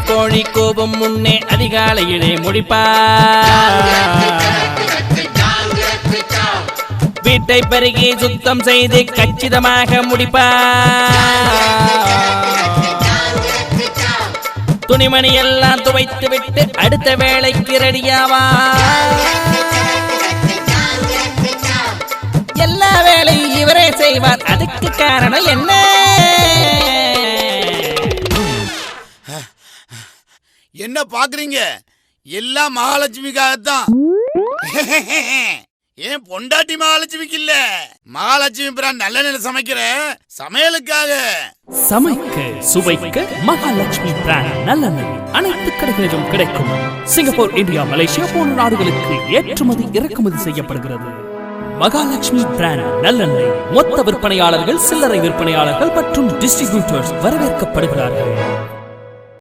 கோழி கோபம் முன்னே அதிகாலையிலே முடிப்பார். வீட்டை பெருகி சுத்தம் செய்து கச்சிதமாக முடிப்பார். துணிமணி எல்லாம் துவைத்து விட்டு அடுத்த வேலைக்கு ரெடியாவார். எல்லா வேலையும் இவரே செய்வார். அதுக்கு காரணம் என்ன? என்ன பாக்குறீங்க? எல்லாம் மகாலட்சுமிக்காகத்தான். ஏன் பொண்டாட்டி மகாலட்சுமிக்கு இல்ல, மகாலட்சுமி பிரான் நல்ல நிலை சமைக்கிற சமையலுக்காக. சமைக்க சுவைக்க மகாலட்சுமி பிராண்ட் நல்லெண்ணெய் அனைத்து கடைகளிலும் கிடைக்கும். சிங்கப்பூர், இந்தியா, மலேசியா போன்ற நாடுகளுக்கு ஏற்றுமதி இறக்குமதி செய்யப்படுகிறது. மகாலட்சுமி பிராண்ட் நல்லெண்ணெய் மொத்த விற்பனையாளர்கள், சில்லறை விற்பனையாளர்கள் மற்றும் டிஸ்ட்ரிபியூட்டர்ஸ் வரவேற்கப்படுகிறார்கள்.